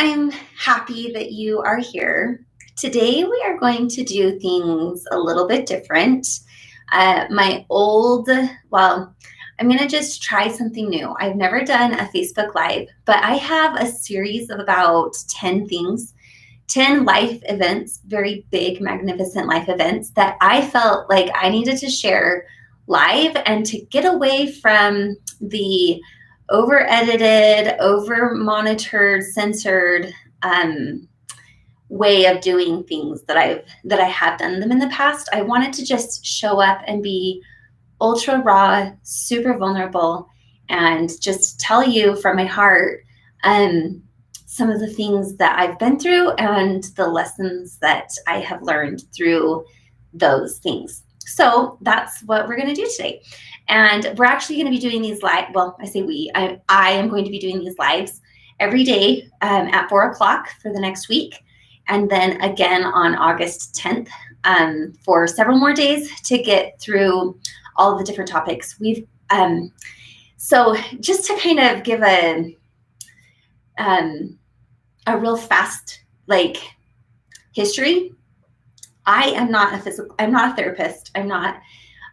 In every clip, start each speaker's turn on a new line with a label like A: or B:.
A: I'm happy that you are here. Today, we are going to do things a little bit different. I'm going to just try something new. I've never done a Facebook Live, but I have a series of about 10 things, 10 life events, very big, magnificent life events that I felt like I needed to share live and to get away from the over edited, over monitored, censored way of doing things that I have done them in the past. I wanted to just show up and be ultra raw, super vulnerable, and just tell you from my heart some of the things that I've been through and the lessons that I have learned through those things. So that's what we're going to do today. And we're actually going to be doing these live. Well, I say we, I am going to be doing these lives every day at 4:00 for the next week. And then again on August 10th for several more days to get through all of the different topics. So just to kind of give a real fast history. I am not I'm not a therapist. I'm not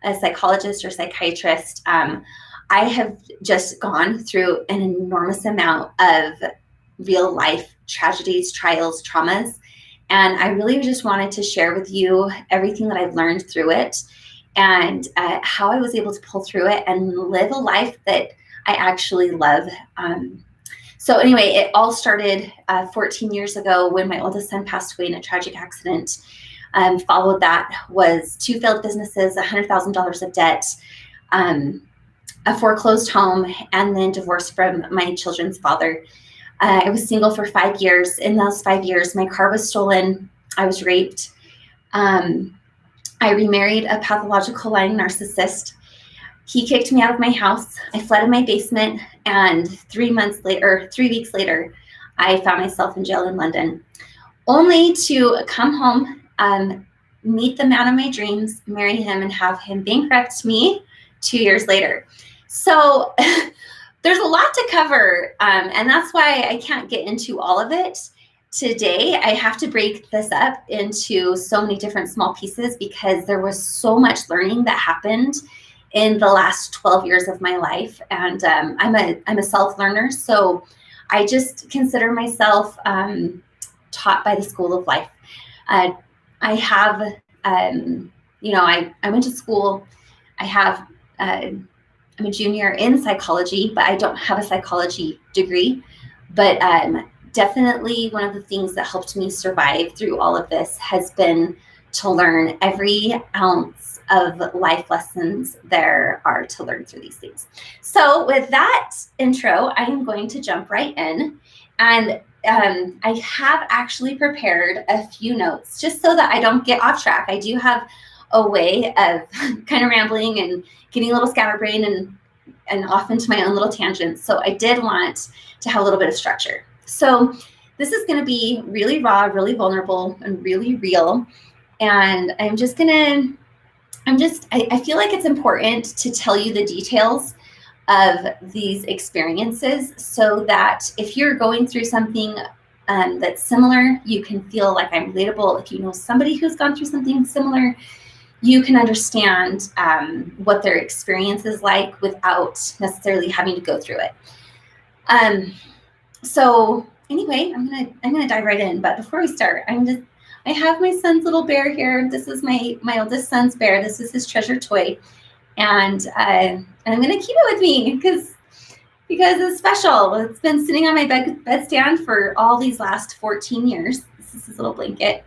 A: a psychologist or psychiatrist. I have just gone through an enormous amount of real life tragedies, trials, traumas. And I really just wanted to share with you everything that I've learned through it and how I was able to pull through it and live a life that I actually love. So anyway, it all started 14 years ago when my oldest son passed away in a tragic accident. Followed that was 2 failed businesses, $100,000 of debt, a foreclosed home, and then divorce from my children's father. I was single for 5 years. In those 5 years, my car was stolen. I was raped. I remarried a pathological lying narcissist. He kicked me out of my house. I fled in my basement, and 3 weeks later, I found myself in jail in London, only to come home, meet the man of my dreams, marry him, and have him bankrupt me 2 years later. So there's a lot to cover, and that's why I can't get into all of it today. I have to break this up into so many different small pieces because there was so much learning that happened in the last 12 years of my life, and I'm a self-learner, so I just consider myself taught by the school of life. I have, I went to school. I'm a junior in psychology, but I don't have a psychology degree. But definitely one of the things that helped me survive through all of this has been to learn every ounce of life lessons there are to learn through these things. So with that intro, I am going to jump right in. And I have actually prepared a few notes just so that I don't get off track. I do have a way of kind of rambling and getting a little scatterbrained and off into my own little tangents. So I did want to have a little bit of structure. So this is going to be really raw, really vulnerable, and really real. And I feel like it's important to tell you the details of these experiences so that if you're going through something that's similar, you can feel like I'm relatable. If you know somebody who's gone through something similar, you can understand what their experience is like without necessarily having to go through it. So anyway, I'm gonna dive right in. But before we start, I have my son's little bear here. This is my oldest son's bear. This is his treasure toy. And I'm going to keep it with me because it's special. It's been sitting on my bedstand for all these last 14 years. This is his little blanket.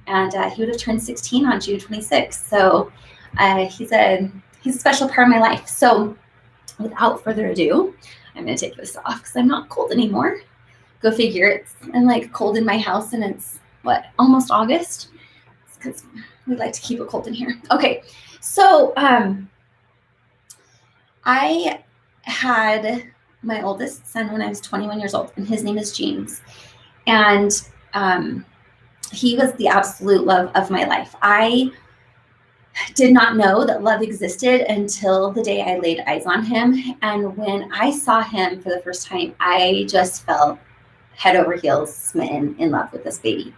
A: And he would have turned 16 on June 26th. So he's a special part of my life. So without further ado, I'm going to take this off because I'm not cold anymore. Go figure. I'm cold in my house and it's almost August. It's because we like to keep it cold in here. Okay. So I had my oldest son when I was 21 years old, and his name is James. And he was the absolute love of my life. I did not know that love existed until the day I laid eyes on him. And when I saw him for the first time, I just fell head over heels, smitten in love with this baby.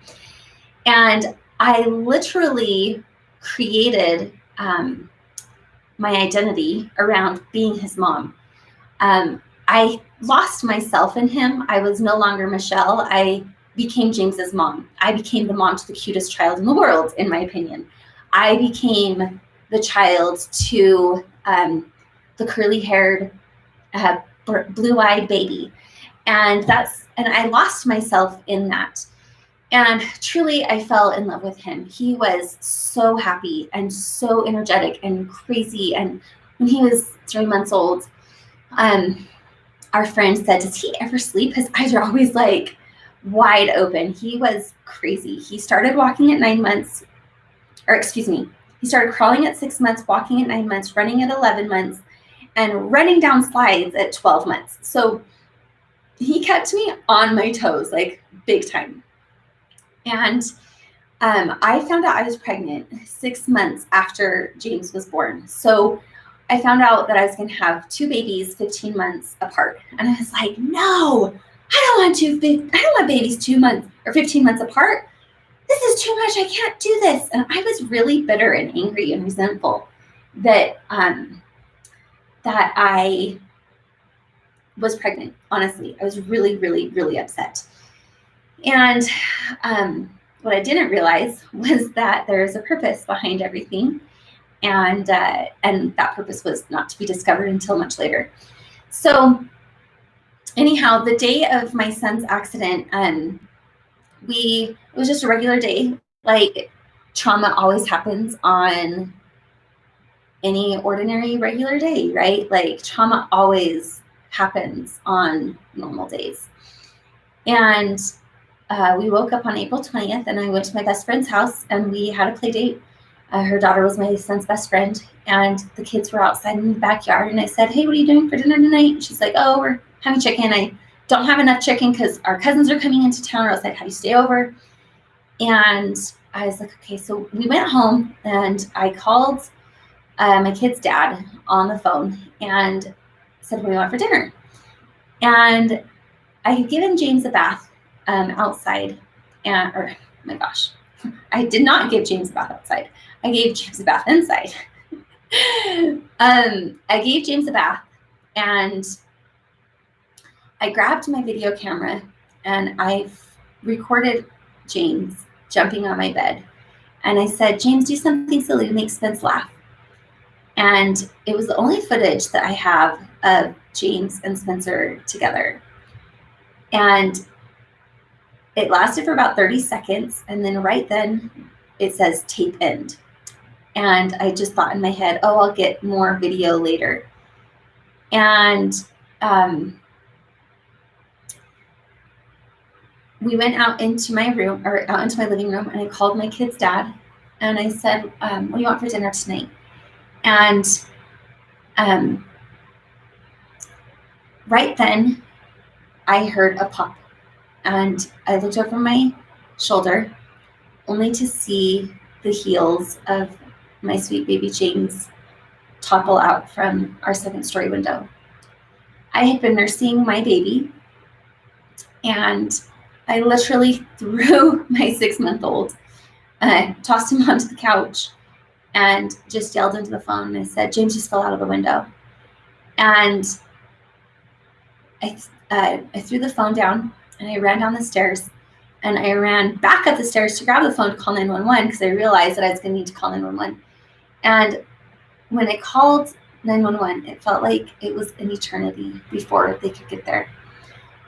A: And I literally created my identity around being his mom. I lost myself in him. I was no longer Michelle. I became James's mom. I became the mom to the cutest child in the world, in my opinion. I became the child to the curly-haired, blue-eyed baby. And I lost myself in that. And truly, I fell in love with him. He was so happy and so energetic and crazy. And when he was 3 months old, our friend said, "Does he ever sleep? His eyes are always like wide open." He was crazy. He started walking at 9 months, or excuse me, he started crawling at 6 months, walking at 9 months, running at 11 months, and running down slides at 12 months. So he kept me on my toes, like big time. And I found out I was pregnant 6 months after James was born. So I found out that I was going to have 2 babies 15 months apart. And I was like, no, I don't want babies 2 months or 15 months apart. This is too much. I can't do this. And I was really bitter and angry and resentful that I was pregnant. Honestly, I was really, really, really upset. And what I didn't realize was that there's a purpose behind everything. And that purpose was not to be discovered until much later. So anyhow, the day of my son's accident, it was just a regular day. Like, trauma always happens on any ordinary regular day, right? Like, trauma always happens on normal days. And we woke up on April 20th, and I went to my best friend's house, and we had a play date. Her daughter was my son's best friend, and the kids were outside in the backyard. And I said, "Hey, what are you doing for dinner tonight?" And she's like, "Oh, we're having chicken. I don't have enough chicken because our cousins are coming into town, or else I'd have you stay over." And I was like, okay. So we went home, and I called my kid's dad on the phone and said, "What do you want for dinner?" And I had given James a bath outside, oh my gosh, I did not give James a bath outside. I gave James a bath inside. I gave James a bath, and I grabbed my video camera, and I recorded James jumping on my bed. And I said, "James, do something silly to make Spence laugh." And it was the only footage that I have of James and Spencer together. And it lasted for about 30 seconds. And then right then it says tape end. And I just thought in my head, oh, I'll get more video later. And we went out into my room, or out into my living room, and I called my kid's dad, and I said, "What do you want for dinner tonight?" And right then I heard a pop, and I looked over my shoulder only to see the heels of my sweet baby James topple out from our second-story window. I had been nursing my baby, and I literally threw my 6-month-old, tossed him onto the couch, and just yelled into the phone. And I said, "James just fell out of the window." And I threw the phone down, and I ran down the stairs, and I ran back up the stairs to grab the phone to call 911 because I realized that I was going to need to call 911. And when I called 911, it felt like it was an eternity before they could get there.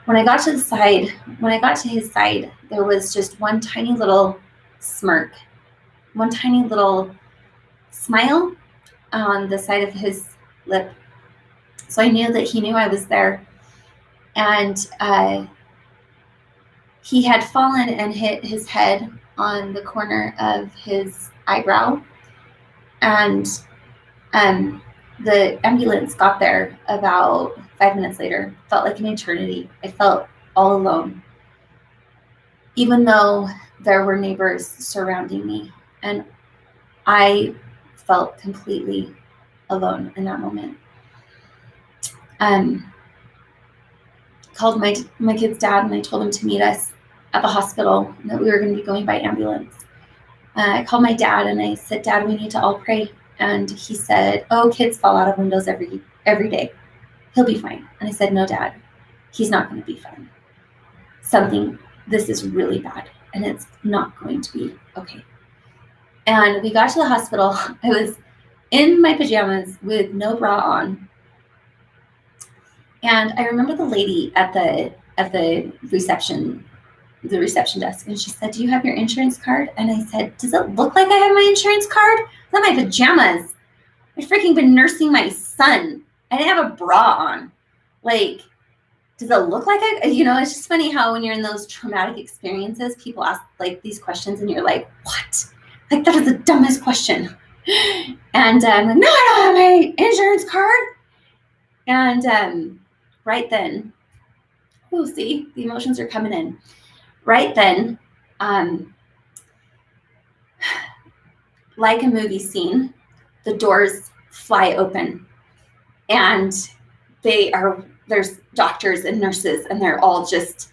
A: When I got to his side, there was just one tiny little smirk, one tiny little smile on the side of his lip. So I knew that he knew I was there. And he had fallen and hit his head on the corner of his eyebrow. And the ambulance got there about 5 minutes later. Felt like an eternity. I felt all alone, even though there were neighbors surrounding me. And I felt completely alone in that moment. A called my kid's dad, and I told him to meet us at the hospital, and that we were going to be going by ambulance. I called my dad and I said, Dad, we need to all pray. And he said, oh, kids fall out of windows every day. He'll be fine. And I said, no, Dad, he's not going to be fine. This is really bad, and it's not going to be okay. And we got to the hospital. I was in my pajamas with no bra on. And I remember the lady at the reception desk, and she said, do you have your insurance card? And I said, does it look like I have my insurance card? It's not my pajamas. I've freaking been nursing my son. I didn't have a bra on. Like, does it look like it's just funny how when you're in those traumatic experiences, people ask like these questions and you're like, what? Like, that is the dumbest question. And I'm like, no, I don't have my insurance card. And right then, see, the emotions are coming in. Right then, like a movie scene, the doors fly open, and there's doctors and nurses, and they're all just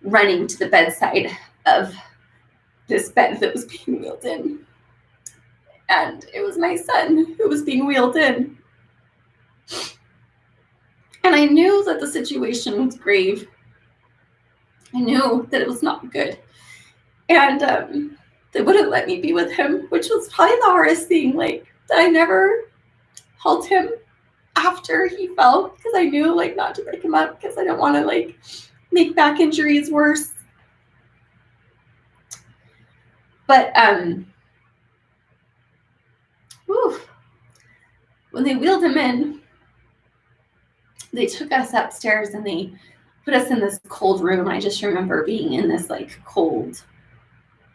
A: running to the bedside of this bed that was being wheeled in. And it was my son who was being wheeled in. And I knew that the situation was grave. I knew that it was not good. And they wouldn't let me be with him, which was probably the hardest thing. Like, I never held him after he fell, because I knew like not to break him up, because I don't want to like make back injuries worse. But when they wheeled him in, they took us upstairs and they put us in this cold room. I just remember being in this like cold,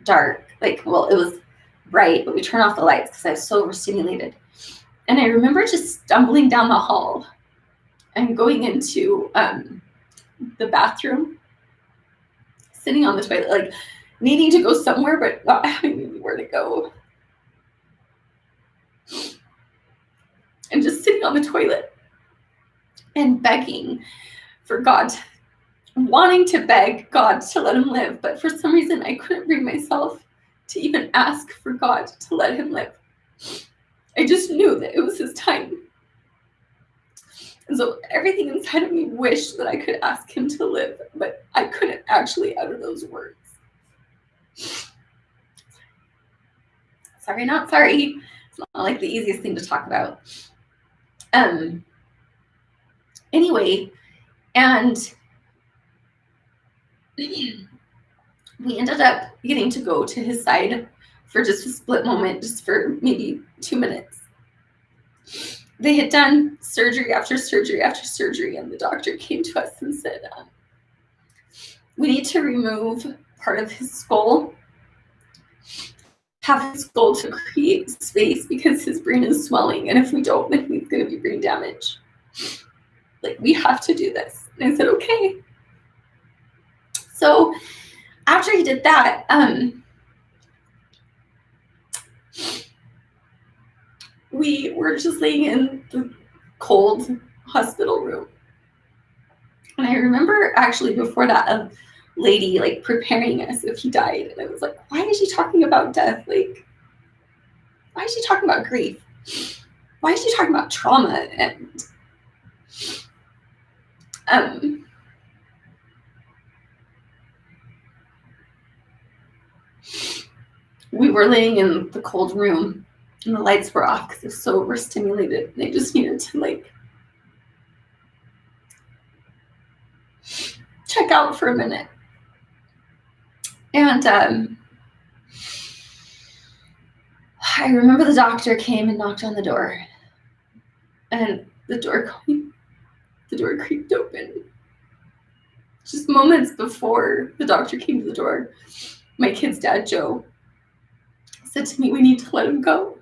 A: dark, it was bright, but we turned off the lights because I was so overstimulated. And I remember just stumbling down the hall and going into the bathroom, sitting on the toilet, like needing to go somewhere, but not having anywhere to go. And just sitting on the toilet and begging for God, wanting to beg God to let him live. But for some reason, I couldn't bring myself to even ask for God to let him live. I just knew that it was his time. And so everything inside of me wished that I could ask him to live, but I couldn't actually utter those words. Sorry, not sorry. It's not like the easiest thing to talk about. Anyway, and we ended up getting to go to his side for just a split moment, just for maybe 2 minutes. They had done surgery after surgery after surgery, and the doctor came to us and said, we need to remove part of his skull, have his skull to create space, because his brain is swelling, and if we don't, then he's going to be brain damage. Like, we have to do this. And I said, okay. So after he did that, we were just laying in the cold hospital room. And I remember actually before that, a lady like preparing us if he died. And I was like, why is she talking about death? Like, why is she talking about grief? Why is she talking about trauma? And we were laying in the cold room, and the lights were off because I was so overstimulated, and I just needed to like check out for a minute. And I remember the doctor came and knocked on the door, and the door creaked open. Just moments before the doctor came to the door, my kid's dad, Joe, said to me, we need to let him go.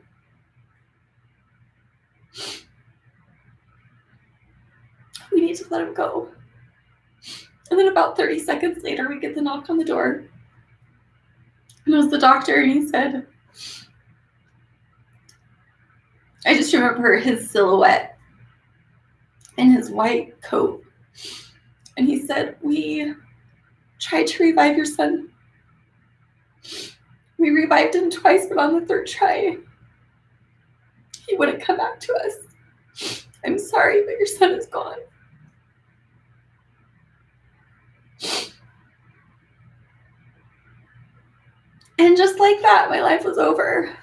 A: We need to let him go. And then about 30 seconds later, we get the knock on the door. And it was the doctor, and he said, I just remember his silhouette in his white coat. And he said, we tried to revive your son. We revived him twice, but on the third try, he wouldn't come back to us. I'm sorry, but your son is gone. And just like that, my life was over.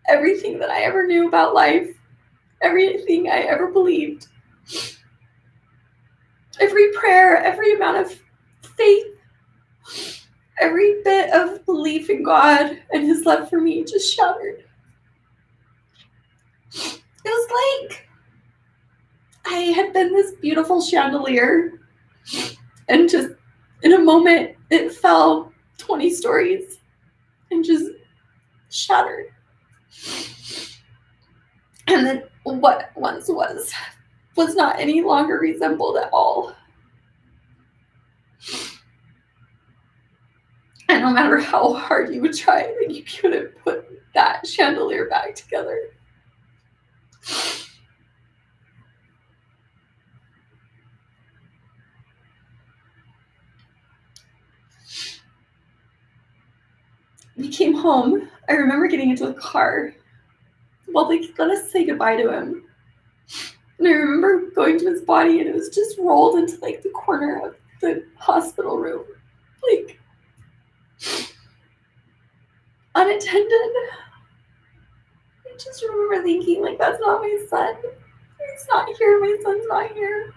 A: Everything that I ever knew about life, everything I ever believed, every prayer, every amount of faith, every bit of belief in God and his love for me just shattered. It was like I had been this beautiful chandelier, and just in a moment it fell 20 stories and just shattered. And then what once was not any longer resembled at all. And no matter how hard you would try, you couldn't put that chandelier back together. We came home. I remember getting into the car. Well, they let us say goodbye to him. And I remember going to his body, and it was just rolled into like the corner of the hospital room, like unattended. I just remember thinking, like, that's not my son. He's not here. My son's not here.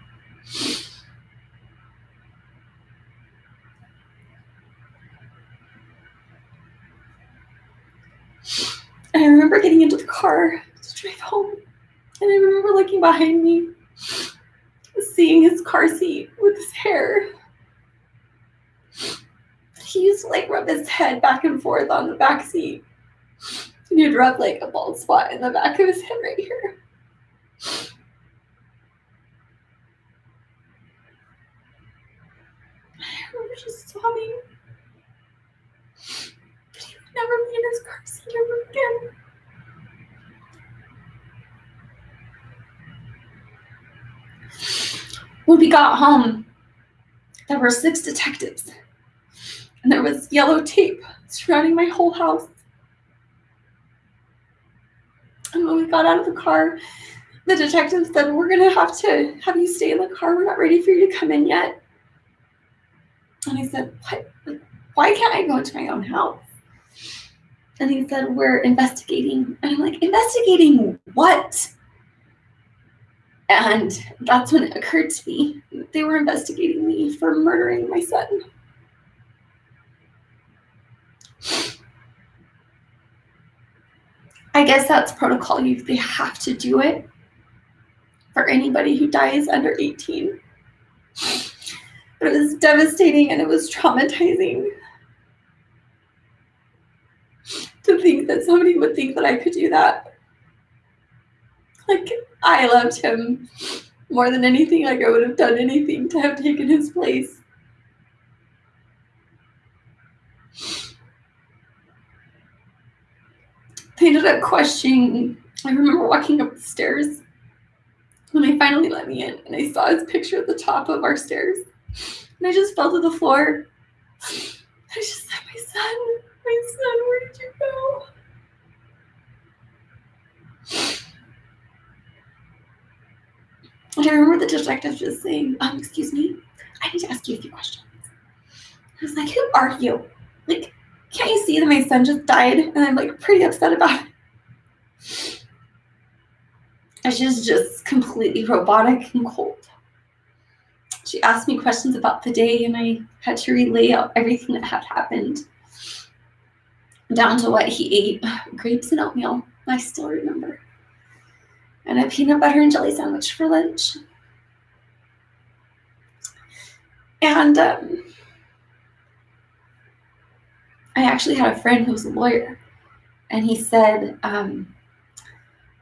A: And I remember getting into the car to drive home. And I remember looking behind me, seeing his car seat with his hair. He used to like rub his head back and forth on the back seat. And he'd rub like a bald spot in the back of his head right here. I remember just sobbing. But he would never be in his car seat ever again. When we got home, there were 6 detectives. And there was yellow tape surrounding my whole house. And when we got out of the car, the detective said, we're going to have you stay in the car. We're not ready for you to come in yet. And I said, what? Why can't I go into my own house? And he said, we're investigating. And I'm like, investigating what? And that's when it occurred to me. They were investigating me for murdering my son. I guess that's protocol. They have to do it for anybody who dies under 18. But it was devastating and it was traumatizing to think that somebody would think that I could do that. Like, I loved him more than anything. Like, I would have done anything to have taken his place. They ended up questioning. I remember walking up the stairs when they finally let me in, and I saw his picture at the top of our stairs. And I just fell to the floor. I just said, my son, where did you go? And I remember the detective just saying, excuse me, I need to ask you a few questions. I was like, who are you? Like, can't you see that my son just died? And I'm like pretty upset about it. And she's just completely robotic and cold. She asked me questions about the day, and I had to relay out everything that had happened, down to what he ate. Grapes and oatmeal, I still remember. And a peanut butter and jelly sandwich for lunch. And I actually had a friend who was a lawyer, and he said,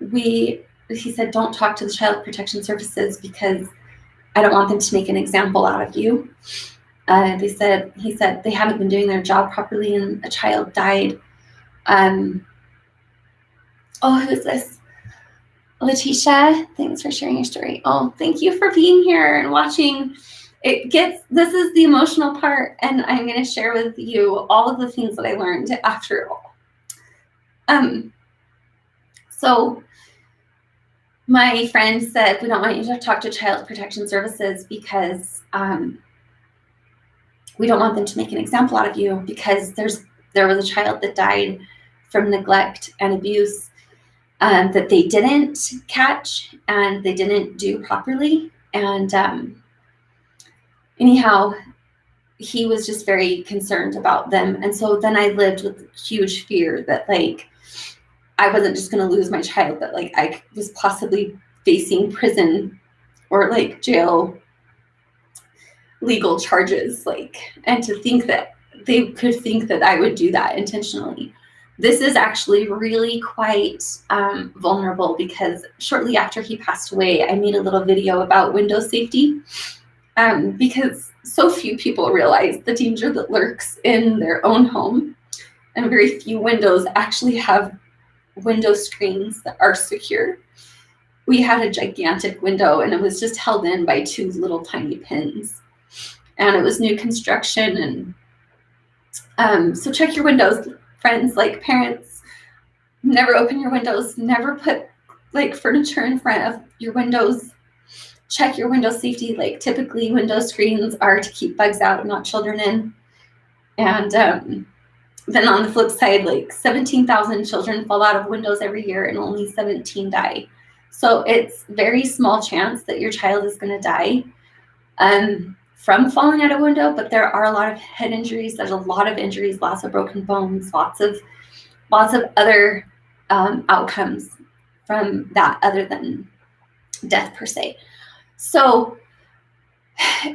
A: he said, don't talk to the Child Protection Services because I don't want them to make an example out of you. He said they haven't been doing their job properly, and a child died. Who is this? Letitia, thanks for sharing your story. Oh, thank you for being here and watching. this is the emotional part, and I'm going to share with you all of the things that I learned after it all. So my friend said, we don't want you to talk to Child Protection Services because we don't want them to make an example out of you, because there was a child that died from neglect and abuse that they didn't catch and they didn't do properly. And anyhow, he was just very concerned about them. And so then I lived with huge fear that like I wasn't just going to lose my child, that like I was possibly facing prison or like jail legal charges, like, and to think that they could think that I would do that intentionally. This is actually really quite vulnerable, because shortly after he passed away, I made a little video about window safety, because so few people realize the danger that lurks in their own home, and very few windows actually have window screens that are secure. We had a gigantic window, and it was just held in by 2 little tiny pins, and it was new construction. And so check your windows, friends, like parents. Never open your windows, never put like furniture in front of your windows. Check your window safety. Like typically window screens are to keep bugs out, not children in. And then on the flip side, like 17,000 children fall out of windows every year and only 17 die. So it's very small chance that your child is going to die from falling out a window, but there are a lot of head injuries. There's a lot of injuries, lots of broken bones, lots of other outcomes from that other than death per se. So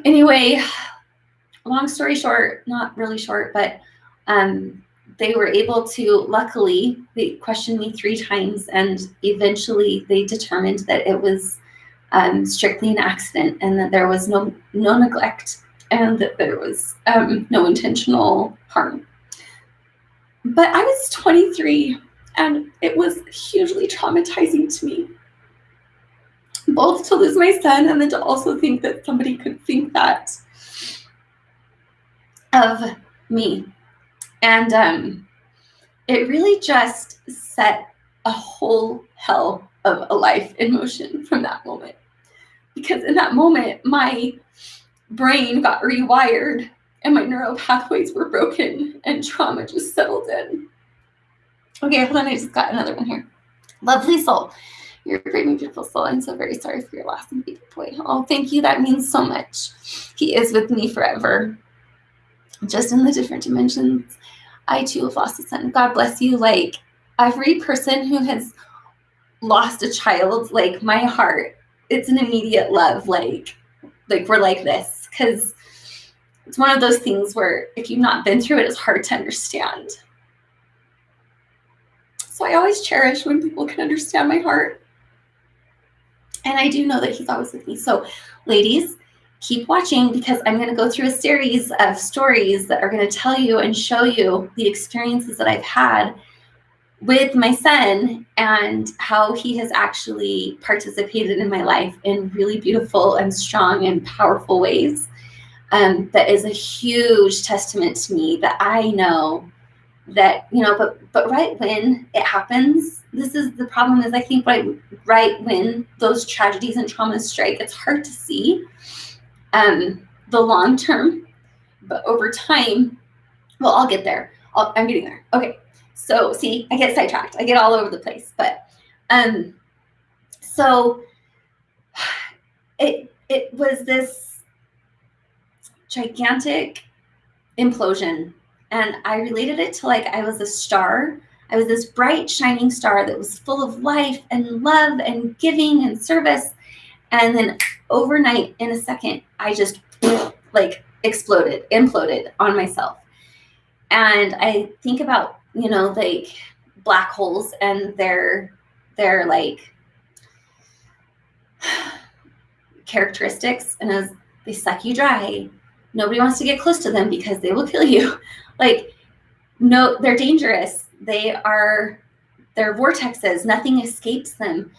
A: anyway, long story short, not really short, but they were able to, luckily, they questioned me 3 times, and eventually they determined that it was strictly an accident, and that there was no neglect, and that there was no intentional harm. But I was 23, and it was hugely traumatizing to me, both to lose my son and then to also think that somebody could think that of me. And it really just set a whole hell of a life in motion from that moment. Because in that moment, my brain got rewired and my neural pathways were broken and trauma just settled in. Okay, hold on, I just got another one here. Lovely soul. You're a great and beautiful soul. I'm so very sorry for your loss, and baby boy. Oh, thank you. That means so much. He is with me forever, just in the different dimensions. I too have lost a son. God bless you. Like every person who has lost a child, like my heart, it's an immediate love. Like we're like this, because it's one of those things where if you've not been through it, it's hard to understand. So I always cherish when people can understand my heart. And I do know that he's always with me. So ladies, keep watching, because I'm going to go through a series of stories that are going to tell you and show you the experiences that I've had with my son and how he has actually participated in my life in really beautiful and strong and powerful ways. That is a huge testament to me, that I know that, but right when it happens, this is the problem, is I think right when those tragedies and traumas strike, it's hard to see the long term, but over time, well, I'll get there. I'm getting there. Okay. So see, I get sidetracked. I get all over the place, but so it was this gigantic implosion, and I related it to like I was a star. I was this bright, shining star that was full of life and love and giving and service. And then overnight, in a second, I just like imploded on myself. And I think about, like black holes and their like characteristics, and as they suck you dry, nobody wants to get close to them because they will kill you. Like, no, they're dangerous. They're vortexes. Nothing escapes them.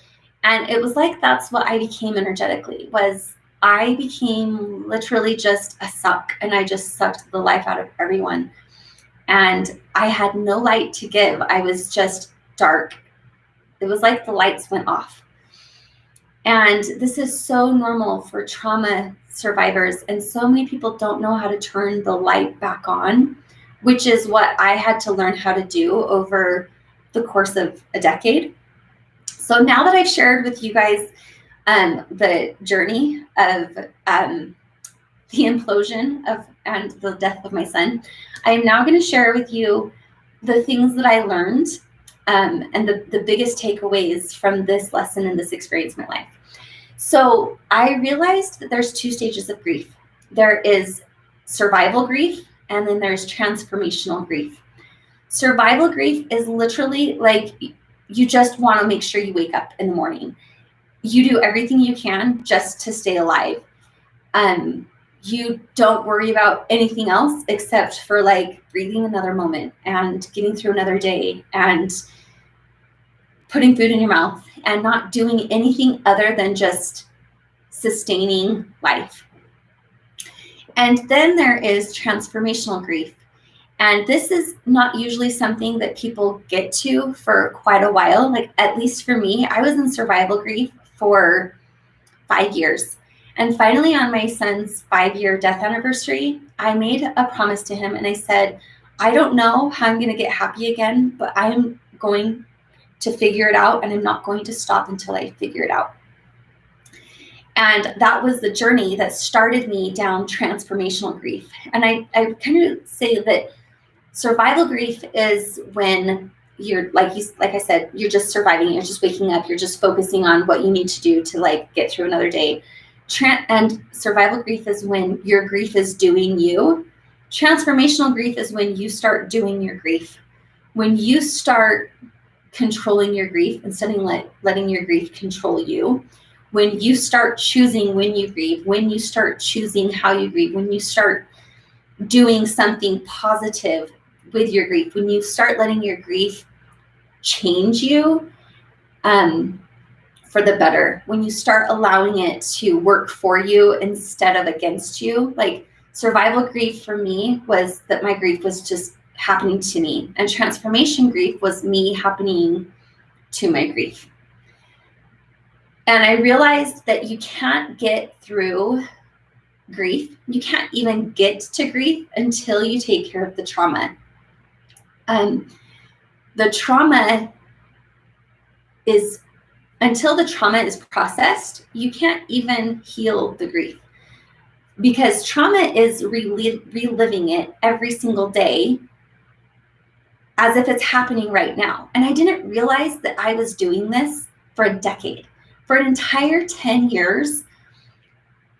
A: And it was like, that's what I became energetically, was I became literally just a suck, and I just sucked the life out of everyone. And I had no light to give. I was just dark. It was like the lights went off. And this is so normal for trauma survivors. And so many people don't know how to turn the light back on, which is what I had to learn how to do over the course of a decade. So now that I've shared with you guys the journey of the implosion of and the death of my son, I am now going to share with you the things that I learned and the biggest takeaways from this lesson and this experience in my life. So I realized that there's two stages of grief. There is survival grief, and then there's transformational grief. Survival grief is literally like you just want to make sure you wake up in the morning. You do everything you can just to stay alive. You don't worry about anything else except for like breathing another moment and getting through another day and putting food in your mouth and not doing anything other than just sustaining life. And then there is transformational grief. And this is not usually something that people get to for quite a while. Like, at least for me, I was in survival grief for 5 years. And finally, on my son's 5-year death anniversary, I made a promise to him, and I said, I don't know how I'm going to get happy again, but I'm going to figure it out, and I'm not going to stop until I figure it out. And that was the journey that started me down transformational grief. And I kind of say that survival grief is when you're like I said, you're just surviving, you're just waking up, you're just focusing on what you need to do to like get through another day. And survival grief is when your grief is doing you. Transformational grief is when you start doing your grief. When you start controlling your grief instead of letting your grief control you. When you start choosing when you grieve, when you start choosing how you grieve, when you start doing something positive with your grief, when you start letting your grief change you for the better, when you start allowing it to work for you instead of against you. Like, survival grief for me was that my grief was just happening to me, and transformation grief was me happening to my grief. And I realized that you can't get through grief. You can't even get to grief until you take care of the trauma. The trauma is, until the trauma is processed, you can't even heal the grief, because trauma is reliving it every single day as if it's happening right now. And I didn't realize that I was doing this for a decade. For an entire 10 years,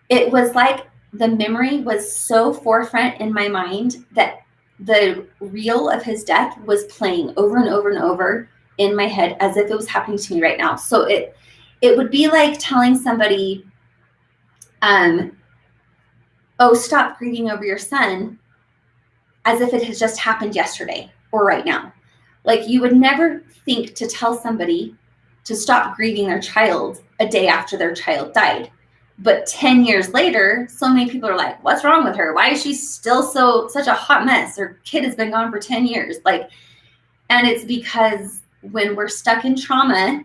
A: it was like the memory was so forefront in my mind that the reel of his death was playing over and over and over in my head as if it was happening to me right now. So it would be like telling somebody, oh, stop grieving over your son, as if it has just happened yesterday or right now. Like, you would never think to tell somebody to stop grieving their child a day after their child died. But 10 years later, so many people are like, what's wrong with her? Why is she still such a hot mess? Her kid has been gone for 10 years. Like, and it's because when we're stuck in trauma,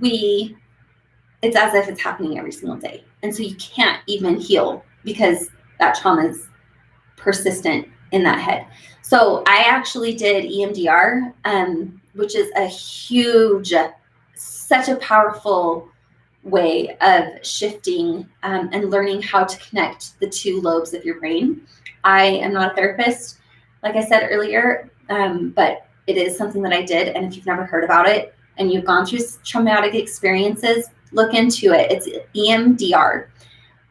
A: it's as if it's happening every single day. And so you can't even heal because that trauma is persistent in that head. So I actually did EMDR, which is a huge, such a powerful way of shifting and learning how to connect the two lobes of your brain. I am not a therapist, like I said earlier, but it is something that I did. And if you've never heard about it and you've gone through traumatic experiences, look into it. It's EMDR.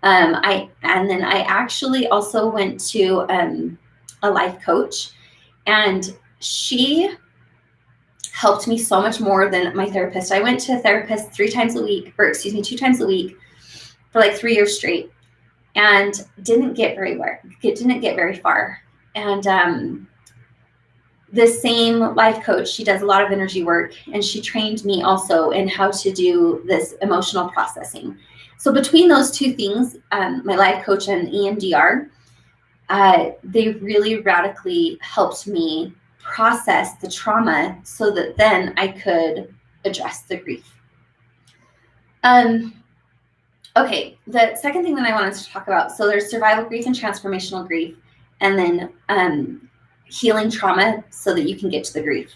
A: I actually also went to a life coach, and she helped me so much more than my therapist. I went to a therapist 2 times a week for like 3 years straight, and didn't get very far. And this same life coach, she does a lot of energy work, and she trained me also in how to do this emotional processing. So between those two things, my life coach and EMDR, they really radically helped me process the trauma so that then I could address the grief. Okay, the second thing that I wanted to talk about, so there's survival grief and transformational grief, and then healing trauma so that you can get to the grief.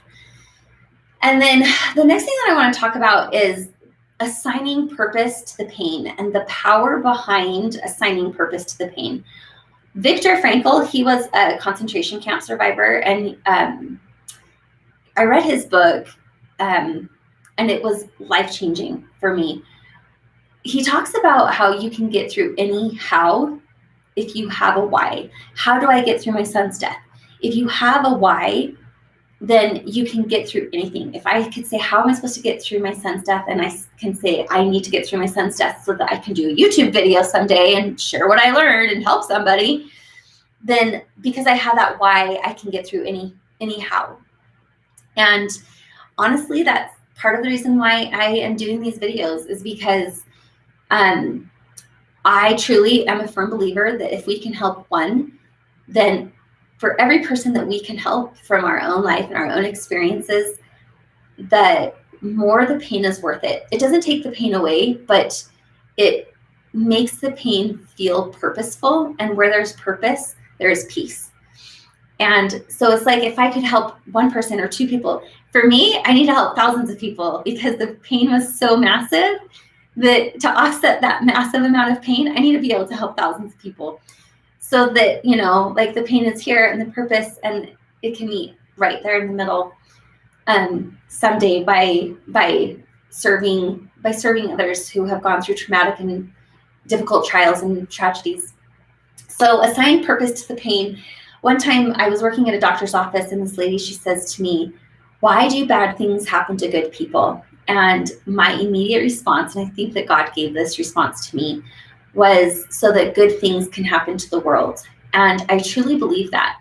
A: And then the next thing that I want to talk about is assigning purpose to the pain and the power behind assigning purpose to the pain. Viktor Frankl, he was a concentration camp survivor, and I read his book, and it was life-changing for me. He talks about how you can get through any how if you have a why. How do I get through my son's death? If you have a why, then you can get through anything. If I could say, how am I supposed to get through my son's death? And I can say, I need to get through my son's death so that I can do a YouTube video someday and share what I learned and help somebody. Then because I have that why, I can get through any how. And honestly, that's part of the reason why I am doing these videos, is because I truly am a firm believer that if we can help one, then for every person that we can help from our own life and our own experiences, the more the pain is worth it. It doesn't take the pain away, but it makes the pain feel purposeful. And where there's purpose, there is peace. And so it's like, if I could help one person or two people, for me, I need to help thousands of people, because the pain was so massive that to offset that massive amount of pain, I need to be able to help thousands of people, so that, like, the pain is here and the purpose, and it can meet right there in the middle someday by serving others who have gone through traumatic and difficult trials and tragedies. So assign purpose to the pain. One time I was working at a doctor's office, and this lady, she says to me, "Why do bad things happen to good people?" And my immediate response, and I think that God gave this response to me, was so that good things can happen to the world. And I truly believe that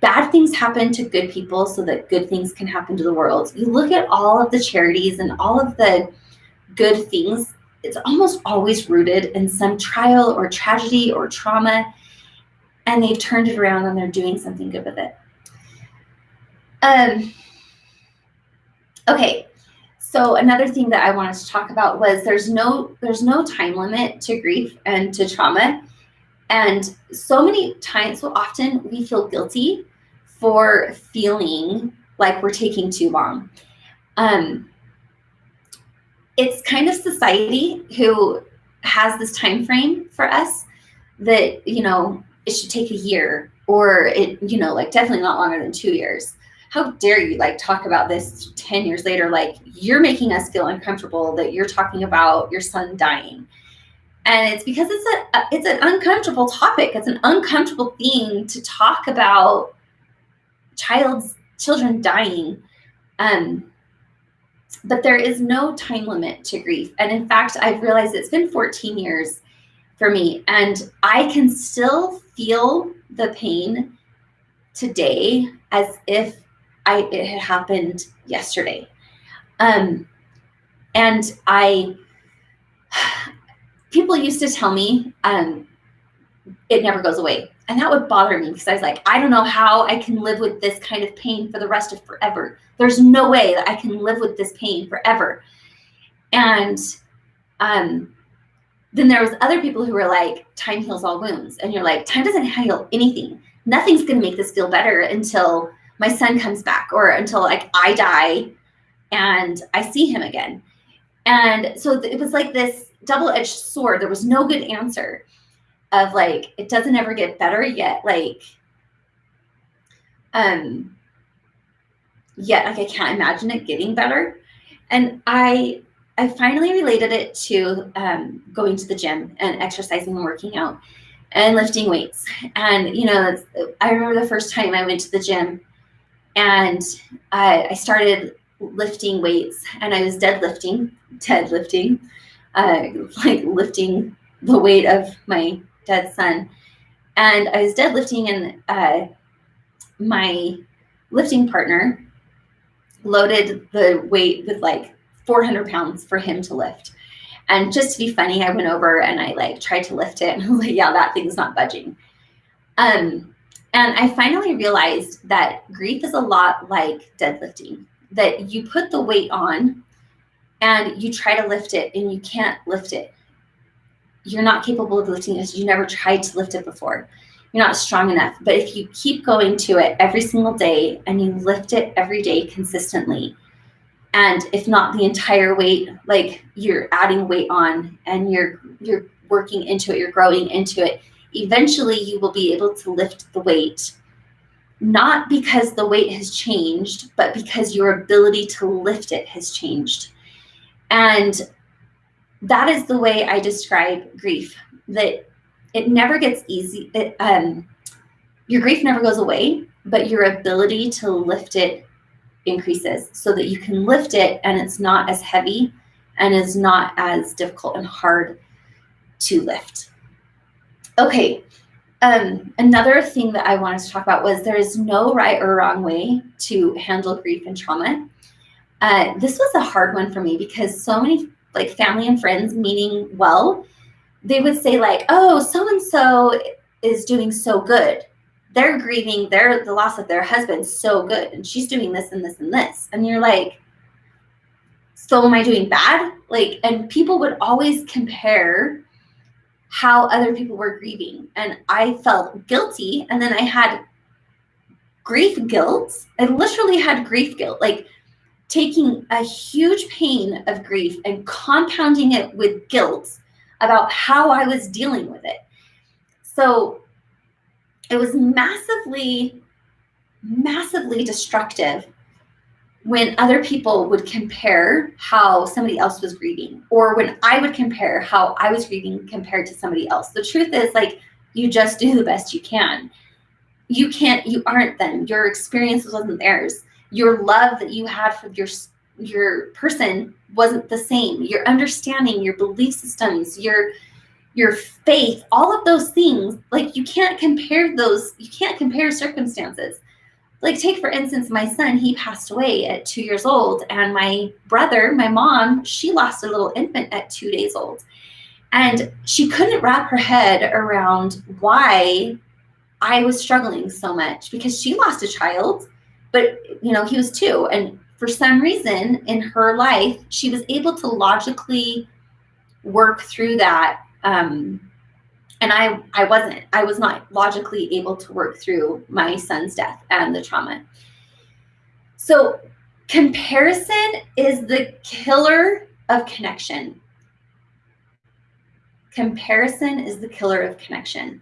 A: bad things happen to good people so that good things can happen to the world. You look at all of the charities and all of the good things, it's almost always rooted in some trial or tragedy or trauma, and they've turned it around and they're doing something good with it. Okay. So another thing that I wanted to talk about was there's no time limit to grief and to trauma. And so often we feel guilty for feeling like we're taking too long. It's kind of society who has this time frame for us that, it should take a year, or it, definitely not longer than 2 years. How dare you talk about this 10 years later? You're making us feel uncomfortable that you're talking about your son dying. And it's because it's an uncomfortable topic. It's an uncomfortable thing to talk about children dying. But there is no time limit to grief. And in fact, I've realized it's been 14 years for me, and I can still feel the pain today as if it had happened yesterday. And people used to tell me it never goes away. And that would bother me, because I was like, I don't know how I can live with this kind of pain for the rest of forever. There's no way that I can live with this pain forever. And then there was other people who were like, time heals all wounds. And you're like, time doesn't heal anything. Nothing's going to make this feel better until my son comes back, or until I die and I see him again. And so it was like this double-edged sword. There was no good answer of it doesn't ever get better yet. Yet I can't imagine it getting better. And I finally related it to going to the gym and exercising and working out and lifting weights. And, I remember the first time I went to the gym, and I started lifting weights, and I was deadlifting, lifting the weight of my dead son. And I was deadlifting, and my lifting partner loaded the weight with 400 pounds for him to lift. And just to be funny, I went over and I like tried to lift it, and I was like, yeah, that thing's not budging. And I finally realized that grief is a lot like deadlifting, that you put the weight on and you try to lift it and you can't lift it. You're not capable of lifting it. You never tried to lift it before. You're not strong enough. But if you keep going to it every single day and you lift it every day consistently, and if not the entire weight, like you're adding weight on and you're working into it, you're growing into it, eventually you will be able to lift the weight, not because the weight has changed, but because your ability to lift it has changed. And that is the way I describe grief, that it never gets easy. Your grief never goes away, but your ability to lift it increases so that you can lift it and it's not as heavy and is not as difficult and hard to lift. Okay. Another thing that I wanted to talk about was there is no right or wrong way to handle grief and trauma. This was a hard one for me because so many like family and friends meaning well, they would say like, oh, so-and-so is doing so good. They're grieving the loss of their husband so good. And she's doing this and this and this. And you're like, so am I doing bad? Like, and people would always compare how other people were grieving. And I felt guilty. And then I had grief guilt. I literally had grief guilt, like taking a huge pain of grief and compounding it with guilt about how I was dealing with it. So it was massively, massively destructive when other people would compare how somebody else was grieving, or when I would compare how I was grieving compared to somebody else. The truth is, like, you just do the best you can. You aren't them. Your experience wasn't theirs. Your love that you had for your person wasn't the same. Your understanding, your belief systems, your faith, all of those things, like you can't compare circumstances. Like take for instance, my son, he passed away at 2 years old, and my brother, my mom, she lost a little infant at 2 days old. And she couldn't wrap her head around why I was struggling so much, because she lost a child, but he was 2. And for some reason in her life, she was able to logically work through that. And I was not logically able to work through my son's death and the trauma. So comparison is the killer of connection. Comparison is the killer of connection.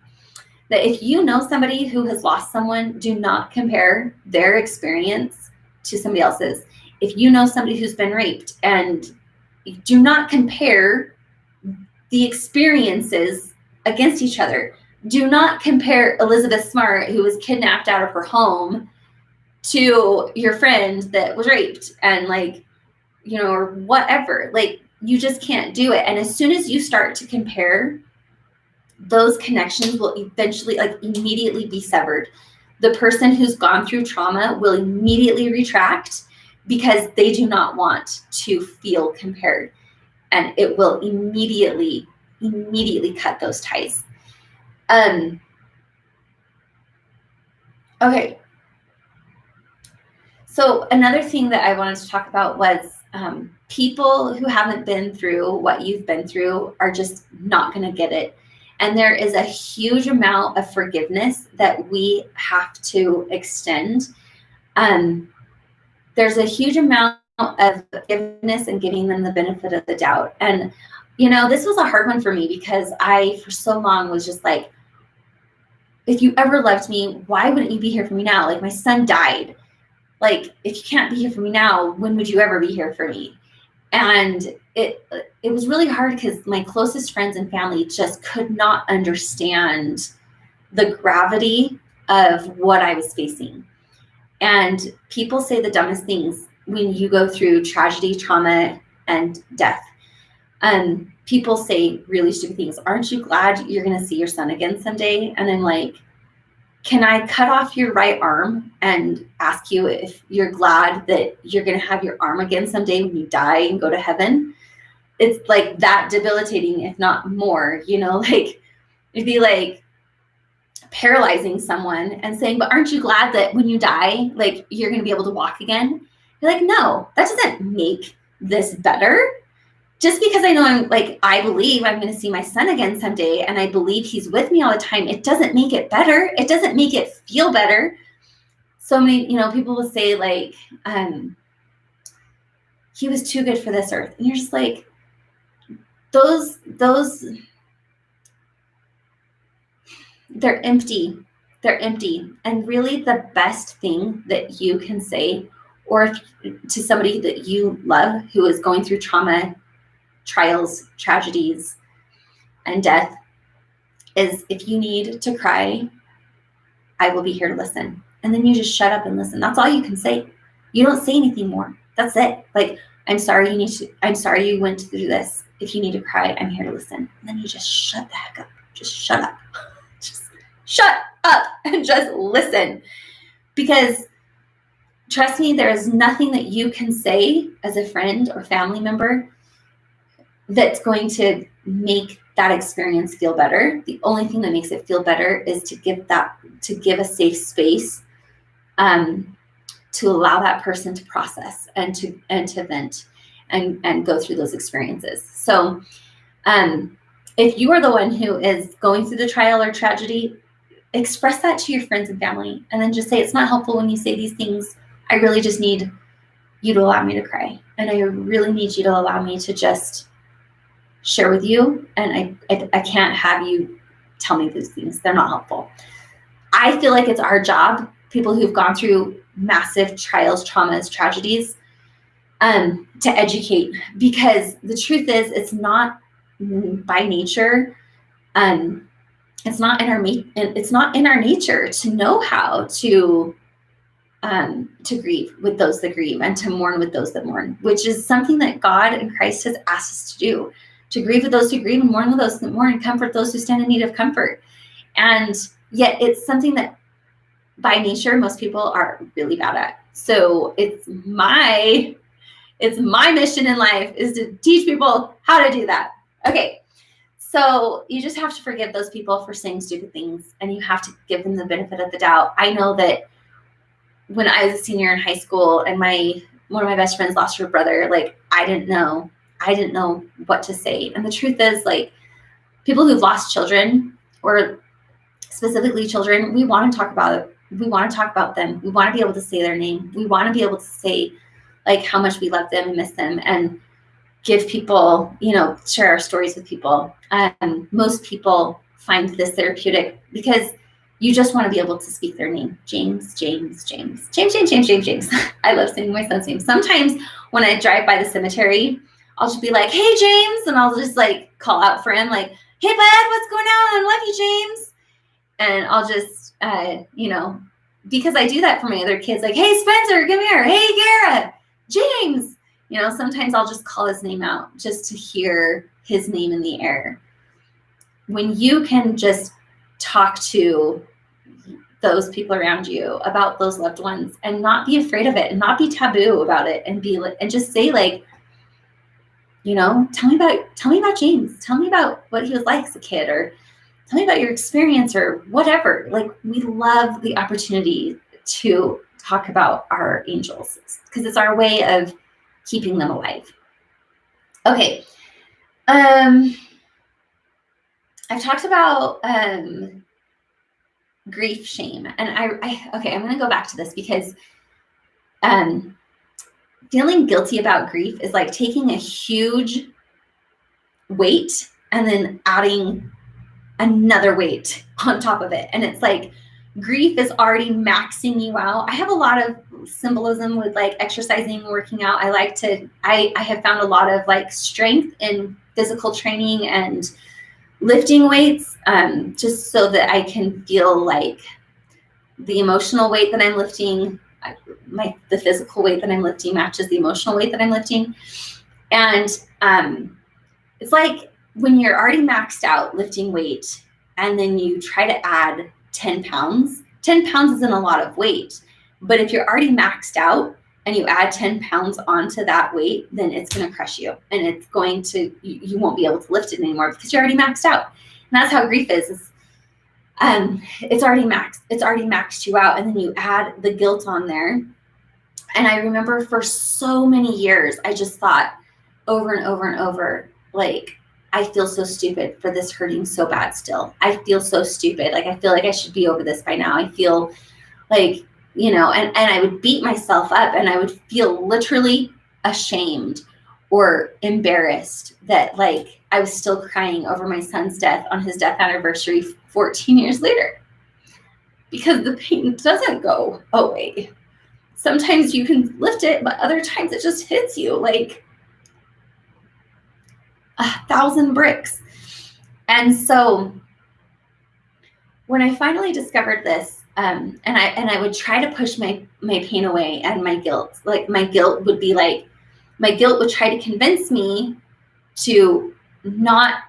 A: That if you know somebody who has lost someone, do not compare their experience to somebody else's. If you know somebody who's been raped, and do not compare the experiences against each other. Do not compare Elizabeth Smart, who was kidnapped out of her home, to your friend that was raped and or whatever. Like, you just can't do it. And as soon as you start to compare, those connections will eventually, immediately be severed. The person who's gone through trauma will immediately retract because they do not want to feel compared. And it will immediately cut those ties. Okay. So another thing that I wanted to talk about was people who haven't been through what you've been through are just not going to get it. And there is a huge amount of forgiveness that we have to extend. There's a huge amount of forgiveness and giving them the benefit of the doubt. And, this was a hard one for me because I, for so long, was just like, if you ever loved me, why wouldn't you be here for me now? Like, my son died. Like, if you can't be here for me now, when would you ever be here for me? And it was really hard because my closest friends and family just could not understand the gravity of what I was facing. And people say the dumbest things when you go through tragedy, trauma, and death. People say really stupid things. Aren't you glad you're going to see your son again someday? And I'm like, can I cut off your right arm and ask you if you're glad that you're going to have your arm again someday when you die and go to heaven? it's like that debilitating, if not more, like it'd be like paralyzing someone and saying, but aren't you glad that when you die, like you're going to be able to walk again? You're like, no, that doesn't make this better. Just because I know I believe I'm going to see my son again someday and I believe he's with me all the time, it doesn't make it better. It doesn't make it feel better. So many, people will say like, he was too good for this earth. And you're just like, those, they're empty. They're empty. And really the best thing that you can say, or to somebody that you love who is going through trauma, trials, tragedies, and death, is if you need to cry, I will be here to listen. And then you just shut up and listen. That's all you can say. You don't say anything more. That's it. Like, I'm sorry you went through this. If you need to cry, I'm here to listen. And then you just shut the heck up. Just shut up. Just shut up and just listen. Because trust me, there is nothing that you can say as a friend or family member that's going to make that experience feel better. The only thing that makes it feel better is to give a safe space, to allow that person to process and to vent and go through those experiences. So, if you are the one who is going through the trial or tragedy, express that to your friends and family, and then just say, it's not helpful when you say these things. I really just need you to allow me to cry. And I really need you to allow me to just share with you. And I can't have you tell me these things. They're not helpful. I feel like it's our job, people who've gone through massive trials, traumas, tragedies, to educate, because the truth is it's not by nature. It's not in our nature to know how to grieve with those that grieve and to mourn with those that mourn, which is something that God and Christ has asked us to do, to grieve with those who grieve and mourn with those that mourn and comfort those who stand in need of comfort. And yet it's something that by nature, most people are really bad at. So it's my mission in life is to teach people how to do that. Okay. So you just have to forgive those people for saying stupid things, and you have to give them the benefit of the doubt. I know that when I was a senior in high school and one of my best friends lost her brother, like I didn't know what to say. And the truth is, like, people who've lost children, or specifically children, we want to talk about it. We want to talk about them. We want to be able to say their name. We want to be able to say like how much we love them and miss them, and give people, share our stories with people. Most people find this therapeutic because you just want to be able to speak their name. James. I love saying my son's name. Sometimes when I drive by the cemetery, I'll just be like, hey, James. And I'll just like call out for him, like, hey, bud, what's going on? Love you, James. And I'll just, because I do that for my other kids, like, hey, Spencer, come here. Hey, Gara, James. Sometimes I'll just call his name out just to hear his name in the air. When you can just talk to those people around you about those loved ones and not be afraid of it and not be taboo about it, and just say like, tell me about James. Tell me about what he was like as a kid, or tell me about your experience, or whatever. Like, we love the opportunity to talk about our angels because it's our way of keeping them alive. Okay. I've talked about grief shame, and I'm going to go back to this because feeling guilty about grief is like taking a huge weight and then adding another weight on top of it. And it's like grief is already maxing you out. I have a lot of symbolism with like exercising, working out. I have found a lot of like strength in physical training and lifting weights, just so that I can feel like the emotional weight that I'm lifting, the physical weight that I'm lifting matches the emotional weight that I'm lifting. And it's like when you're already maxed out lifting weight and then you try to add 10 pounds isn't a lot of weight. But if you're already maxed out, and you add 10 pounds onto that weight, then it's going to crush you, and it's going to, you won't be able to lift it anymore because you're already maxed out. And that's how grief is it's already maxed you out, and then you add the guilt on there. And I remember for so many years, I just thought over and over and over, like, I feel so stupid for this hurting so bad still. I feel so stupid. Like, I feel like I should be over this by now. I feel like, you know, and I would beat myself up, and I would feel literally ashamed or embarrassed that, like, I was still crying over my son's death on his death anniversary 14 years later, because the pain doesn't go away. Sometimes you can lift it, but other times it just hits you like 1,000 bricks. And so when I finally discovered this, and I would try to push my pain away and my guilt, like my guilt would try to convince me to not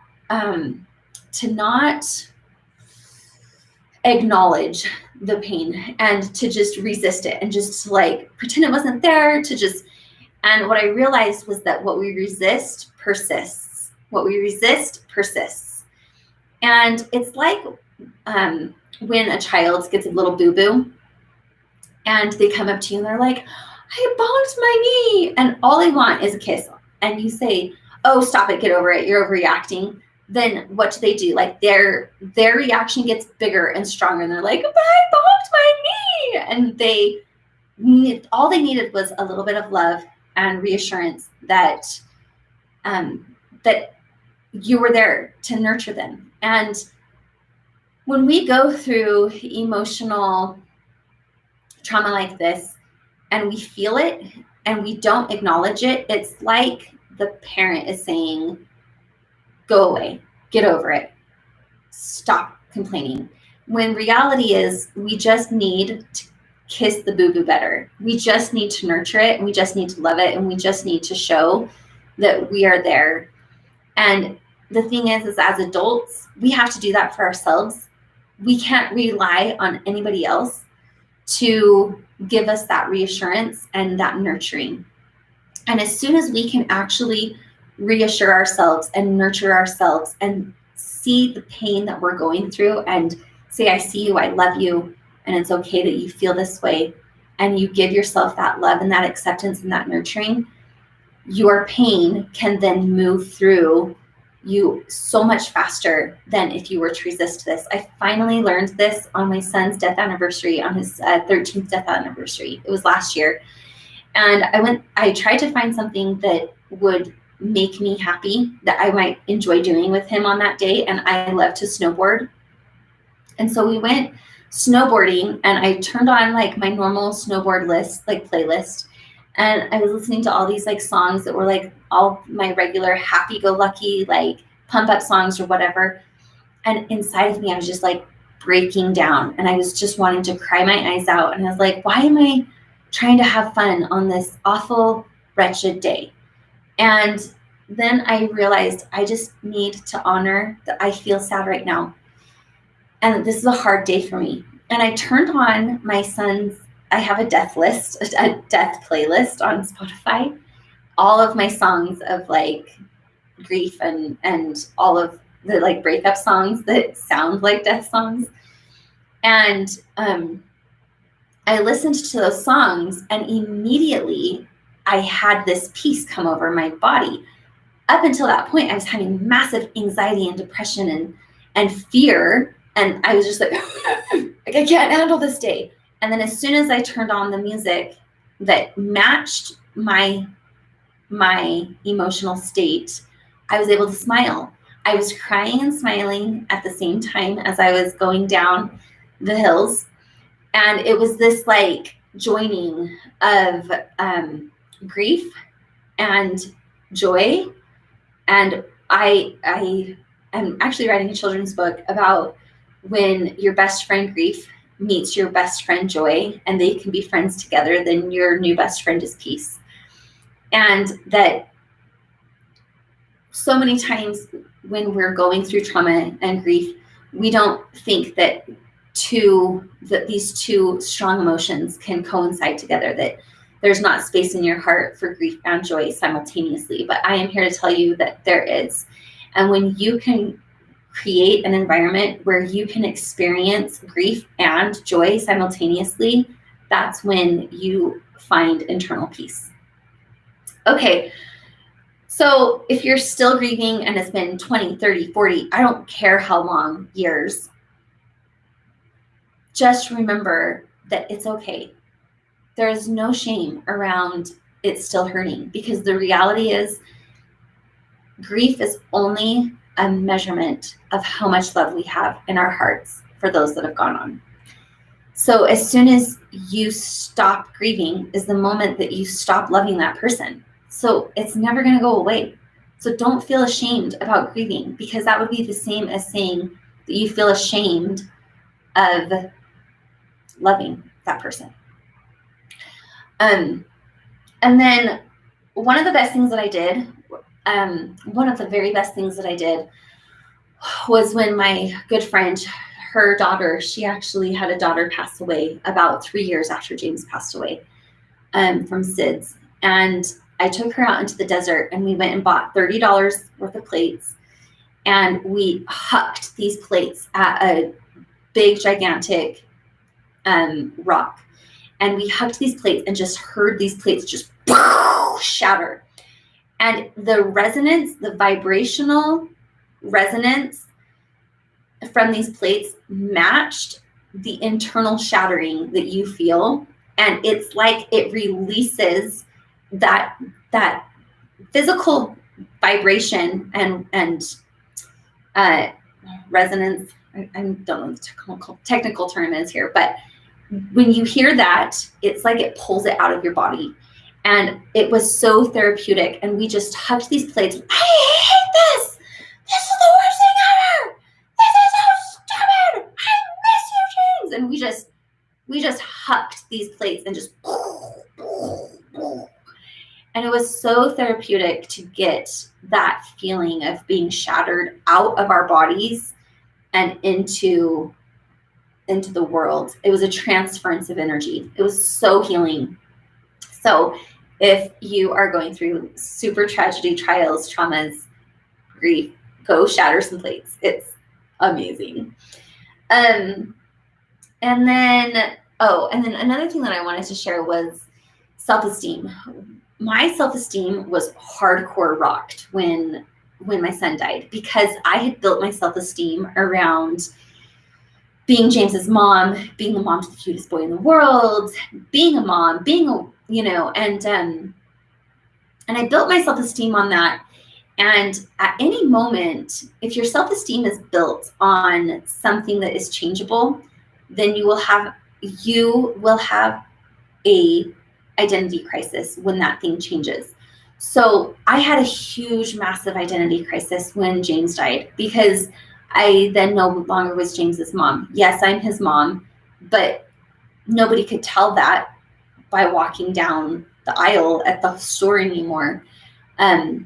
A: acknowledge the pain and to just resist it and just to like pretend it wasn't there, to just, and what I realized was that what we resist persists. What we resist persists. And it's like when a child gets a little boo-boo and they come up to you and they're like, I bumped my knee, and all they want is a kiss, and you say, oh, stop it, get over it, you're overreacting. Then what do? Like their reaction gets bigger and stronger, and they're like, but I bumped my knee. And all they needed was a little bit of love and reassurance that that you were there to nurture them. And when we go through emotional trauma like this and we feel it and we don't acknowledge it, it's like the parent is saying, go away, get over it, stop complaining. When reality is, we just need to kiss the boo-boo better. We just need to nurture it, and we just need to love it, and we just need to show that we are there. And the thing is as adults, we have to do that for ourselves. We can't rely on anybody else to give us that reassurance and that nurturing. And as soon as we can actually reassure ourselves and nurture ourselves and see the pain that we're going through and say, I see you, I love you, and it's okay that you feel this way, and you give yourself that love and that acceptance and that nurturing, your pain can then move through you so much faster than if you were to resist this. I finally learned this on my son's death anniversary, on his 13th death anniversary. It was last year. And I tried to find something that would make me happy, that I might enjoy doing with him on that day. And I love to snowboard. And so we went snowboarding, and I turned on like my normal snowboard list, like playlist. And I was listening to all these like songs that were like all my regular happy-go-lucky, like pump up songs or whatever. And inside of me, I was just like breaking down, and I was just wanting to cry my eyes out. And I was like, why am I trying to have fun on this awful, wretched day? And then I realized I just need to honor that I feel sad right now. And this is a hard day for me. And I turned on my son's, I have a death playlist on Spotify. All of my songs of like grief and all of the like breakup songs that sound like death songs. And I listened to those songs, and immediately I had this peace come over my body. Up until that point, I was having massive anxiety and depression and fear. And I was just like, like, I can't handle this day. And then as soon as I turned on the music that matched my emotional state, I was able to smile. I was crying and smiling at the same time as I was going down the hills. And it was this like joining of grief and joy. And I am actually writing a children's book about when your best friend grief meets your best friend joy, and they can be friends together, then your new best friend is peace. And that so many times when we're going through trauma and grief, we don't think that these two strong emotions can coincide together, that there's not space in your heart for grief and joy simultaneously. But I am here to tell you that there is. And when you can create an environment where you can experience grief and joy simultaneously, that's when you find internal peace. Okay, so if you're still grieving and it's been 20, 30, 40, I don't care how long, years, just remember that it's okay. There is no shame around it still hurting, because the reality is grief is only a measurement of how much love we have in our hearts for those that have gone on. So as soon as you stop grieving is the moment that you stop loving that person. So it's never going to go away. So don't feel ashamed about grieving, because that would be the same as saying that you feel ashamed of loving that person. And then one of the best things that I did, one of the very best things that I did was when my good friend, her daughter, she actually had a daughter pass away about 3 years after James passed away from SIDS. And I took her out into the desert and we went and bought $30 worth of plates. And we hucked these plates at a big, gigantic rock. And we hucked these plates and just heard these plates just shatter. And the resonance, the vibrational resonance from these plates matched the internal shattering that you feel. And it's like it releases that physical vibration and resonance. I don't know what the technical term is here, but when you hear that, it's like it pulls it out of your body. And it was so therapeutic. And we just hugged these plates. I hate this. This is the worst thing ever. This is so stupid. I miss you, James. And we just hugged these plates and just, and it was so therapeutic to get that feeling of being shattered out of our bodies and into the world. It was a transference of energy. It was so healing. So if you are going through super tragedy, trials, traumas, grief, go shatter some plates. It's amazing. And then another thing that I wanted to share was self-esteem. My self-esteem was hardcore rocked when my son died, because I had built my self-esteem around being James's mom, being the mom to the cutest boy in the world, being a mom, and I built my self-esteem on that. And at any moment, if your self-esteem is built on something that is changeable, then you will have a identity crisis when that thing changes. So I had a huge, massive identity crisis when James died, because I then no longer was James's mom. Yes, I'm his mom, but nobody could tell that by walking down the aisle at the store anymore. And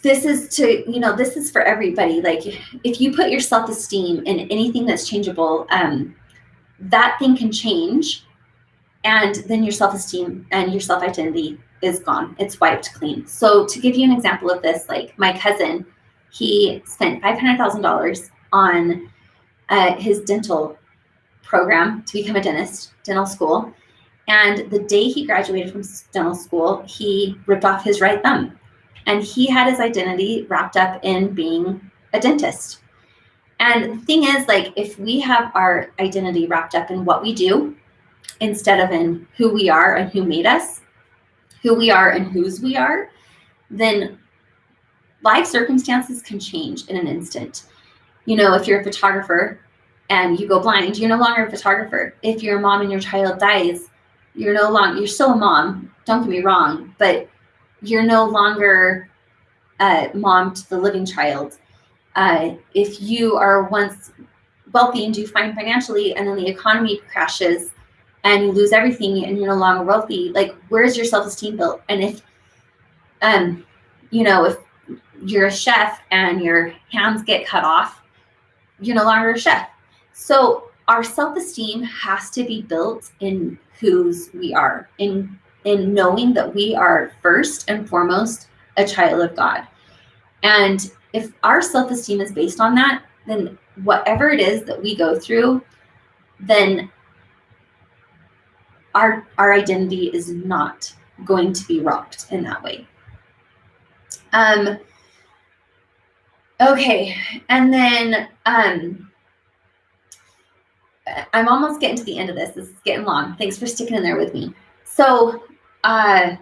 A: this is for everybody. Like, if you put your self-esteem in anything that's changeable, that thing can change, and then your self-esteem and your self-identity is gone. It's wiped clean. So to give you an example of this, like my cousin, he spent $500,000 on his dental program to become a dentist, dental school. And the day he graduated from dental school, he ripped off his right thumb. And he had his identity wrapped up in being a dentist. And the thing is, like, if we have our identity wrapped up in what we do instead of in who we are and who made us, who we are and whose we are, then life circumstances can change in an instant. If you're a photographer and you go blind, you're no longer a photographer. If you're a mom and your child dies, you're still a mom, don't get me wrong, but you're no longer a mom to the living child. If you are once wealthy and do fine financially, and then the economy crashes and you lose everything and you're no longer wealthy, like, where's your self-esteem built? And if you're a chef and your hands get cut off, you're no longer a chef. So our self-esteem has to be built in whose we are, in knowing that we are first and foremost a child of God. And if our self-esteem is based on that, then whatever it is that we go through, then our identity is not going to be rocked in that way. Okay, and then I'm almost getting to the end of this. This is getting long. Thanks for sticking in there with me. So I'm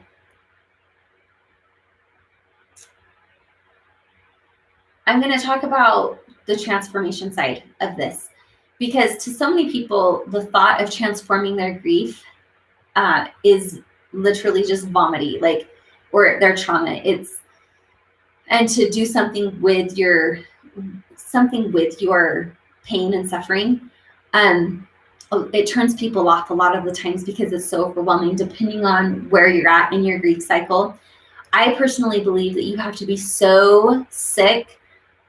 A: going to talk about the transformation side of this, because to so many people, the thought of transforming their grief is literally just vomity, like, or their trauma. And to do something with your pain and suffering, it turns people off a lot of the times because it's so overwhelming, depending on where you're at in your grief cycle. I personally believe that you have to be so sick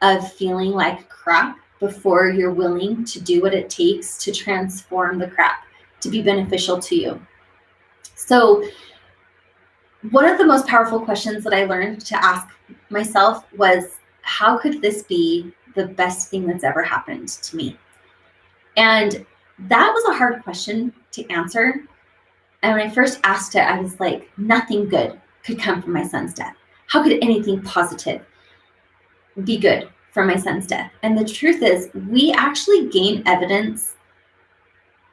A: of feeling like crap before you're willing to do what it takes to transform the crap to be beneficial to you. So one of the most powerful questions that I learned to ask myself was, how could this be the best thing that's ever happened to me? And that was a hard question to answer. And when I first asked it, I was like, nothing good could come from my son's death. How could anything positive be good from my son's death? And the truth is, we actually gain evidence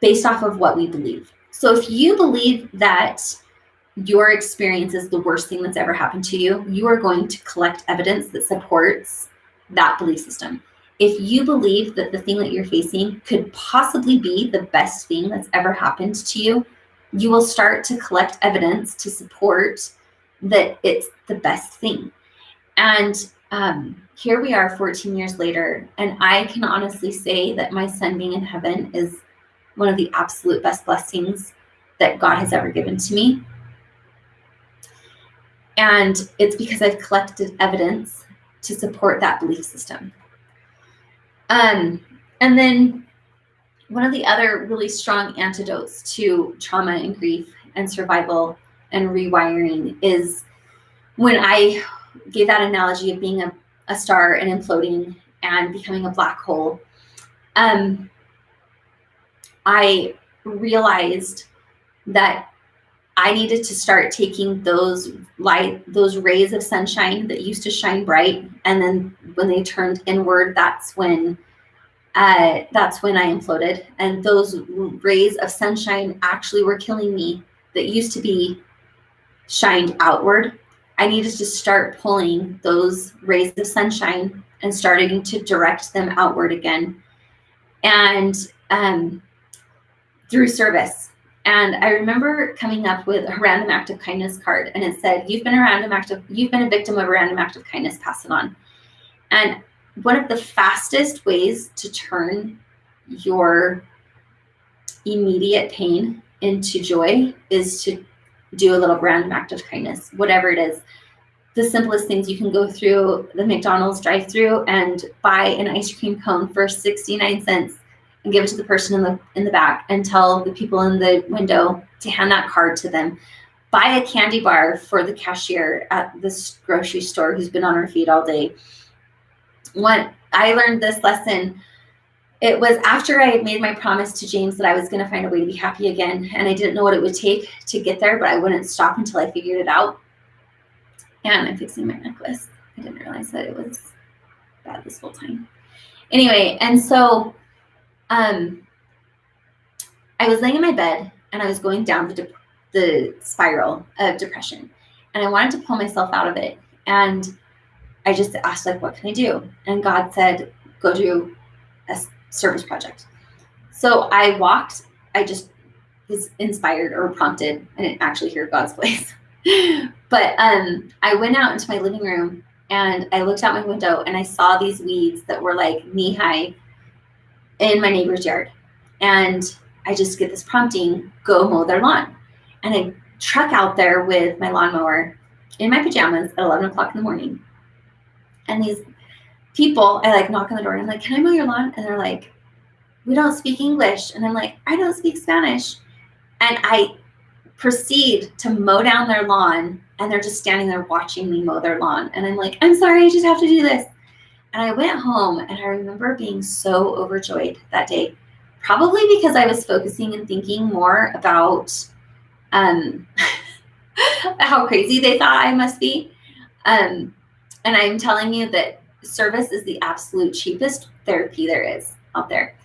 A: based off of what we believe. So if you believe that your experience is the worst thing that's ever happened to you, you are going to collect evidence that supports that belief system. If you believe that the thing that you're facing could possibly be the best thing that's ever happened to you, you will start to collect evidence to support that it's the best thing. And here we are 14 years later, and I can honestly say that my son being in heaven is one of the absolute best blessings that God has ever given to me. And it's because I've collected evidence to support that belief system. And then one of the other really strong antidotes to trauma and grief and survival and rewiring is when I gave that analogy of being a star and imploding and becoming a black hole. I realized that I needed to start taking those rays of sunshine that used to shine bright, and then when they turned inward, that's when I imploded. And those rays of sunshine actually were killing me that used to be shined outward. I needed to start pulling those rays of sunshine and starting to direct them outward again, and through service. And I remember coming up with a random act of kindness card, and it said, you've been a victim of a random act of kindness, pass it on. And one of the fastest ways to turn your immediate pain into joy is to do a little random act of kindness, whatever it is. The simplest things, you can go through the McDonald's drive-through and buy an ice cream cone for 69 cents and give it to the person in the back, and tell the people in the window to hand that card to them. Buy a candy bar for the cashier at this grocery store who's been on her feet all day. When I learned this lesson, it was after I had made my promise to James that I was going to find a way to be happy again, and I didn't know what it would take to get there, but I wouldn't stop until I figured it out. And I'm fixing my necklace. I didn't realize that it was bad this whole time. Anyway, and so I was laying in my bed, and I was going down the spiral of depression, and I wanted to pull myself out of it. And I just asked, like, what can I do? And God said, go do a service project. So I just was inspired or prompted. I didn't actually hear God's voice. But I went out into my living room, and I looked out my window, and I saw these weeds that were like knee high in my neighbor's yard. And I just get this prompting, go mow their lawn. And I truck out there with my lawnmower in my pajamas at 11 o'clock in the morning. And these people, I like knock on the door, and I'm like, can I mow your lawn? And they're like, we don't speak English. And I'm like, I don't speak Spanish. And I proceed to mow down their lawn, and they're just standing there watching me mow their lawn. And I'm like, I'm sorry, I just have to do this. And I went home, and I remember being so overjoyed that day, probably because I was focusing and thinking more about how crazy they thought I must be. And I'm telling you that service is the absolute cheapest therapy there is out there.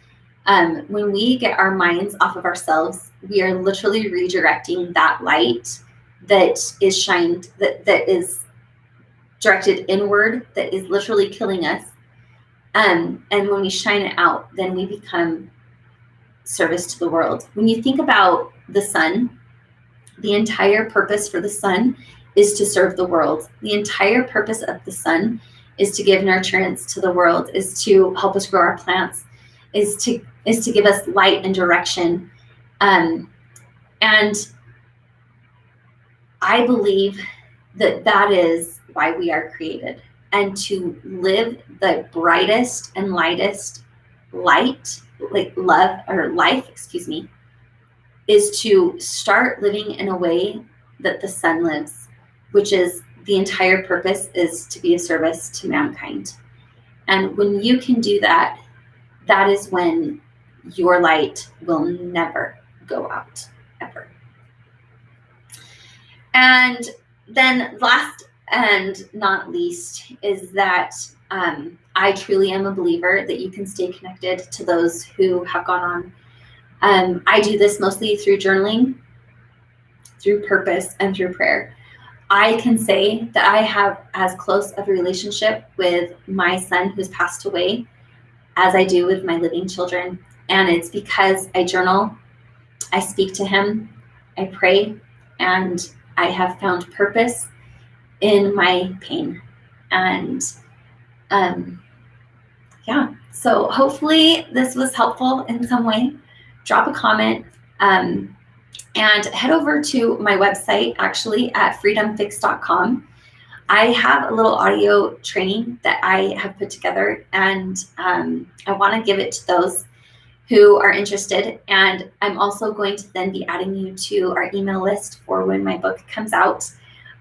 A: When we get our minds off of ourselves, we are literally redirecting that light that is shined, that is directed inward, that is literally killing us. And when we shine it out, then we become service to the world. When you think about the sun, the entire purpose for the sun is to serve the world. The entire purpose of the sun is to give nurturance to the world, is to help us grow our plants, is to give us light and direction. And I believe that that is why we are created, and to live the brightest and lightest light, like love or life, is to start living in a way that the sun lives, which is the entire purpose is to be a service to mankind. And when you can do that, that is when your light will never go out, ever. And then last and not least is that I truly am a believer that you can stay connected to those who have gone on. I do this mostly through journaling, through purpose, and through prayer. I can say that I have as close of a relationship with my son who's passed away as I do with my living children. And it's because I journal, I speak to him, I pray, and I have found purpose in my pain. And yeah, so hopefully this was helpful in some way. Drop a comment and head over to my website, actually, at freedomfix.com. I have a little audio training that I have put together, and I want to give it to those who are interested. And I'm also going to then be adding you to our email list for when my book comes out.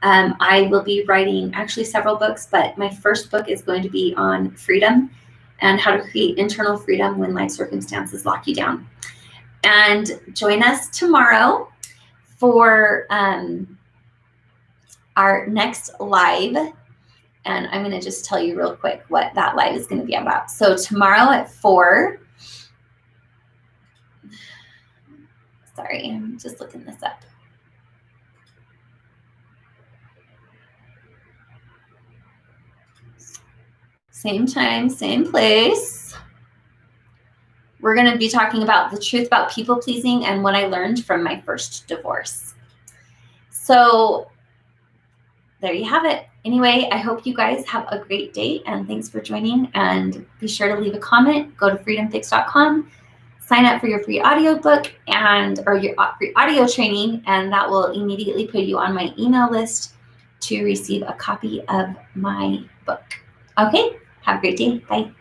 A: I will be writing actually several books, but my first book is going to be on freedom and how to create internal freedom when life circumstances lock you down. And join us tomorrow for our next live. And I'm going to just tell you real quick what that live is going to be about. So tomorrow at 4, sorry, I'm just looking this up. Same time, same place. We're going to be talking about the truth about people pleasing and what I learned from my first divorce. So there you have it. Anyway, I hope you guys have a great day, and thanks for joining. And be sure to leave a comment. Go to freedomfix.com, sign up for your free audiobook or your free audio training, and that will immediately put you on my email list to receive a copy of my book. Okay, have a great day. Bye.